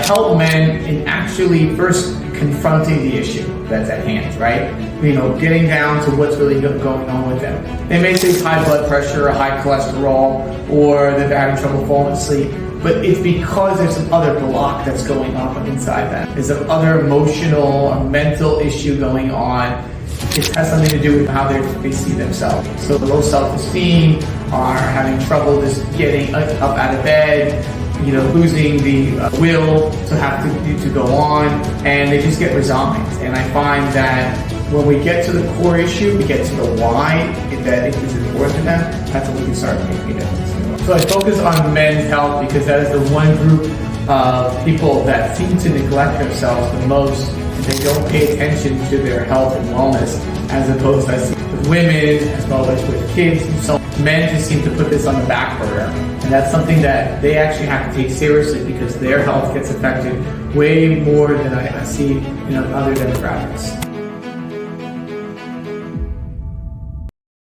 help men in actually first confronting the issue that's at hand, right? You know, getting down to what's really going on with them. They may say it's high blood pressure or high cholesterol, or that they're having trouble falling asleep, but it's because there's some other block that's going on inside them. There's some other emotional or mental issue going on. It has something to do with how they see themselves. So low self-esteem, are having trouble just getting up out of bed, you know, losing the will to have to go on, and they just get resigned. And I find that when we get to the core issue, we get to the why that it is important to them, that's when we can start making a difference. So I focus on men's health because that is the one group of people that seem to neglect themselves the most. They don't pay attention to their health and wellness, as opposed to I see with women as well as with kids and so on. Men just seem to put this on the back burner, and that's something that they actually have to take seriously because their health gets affected way more than I see in other demographics.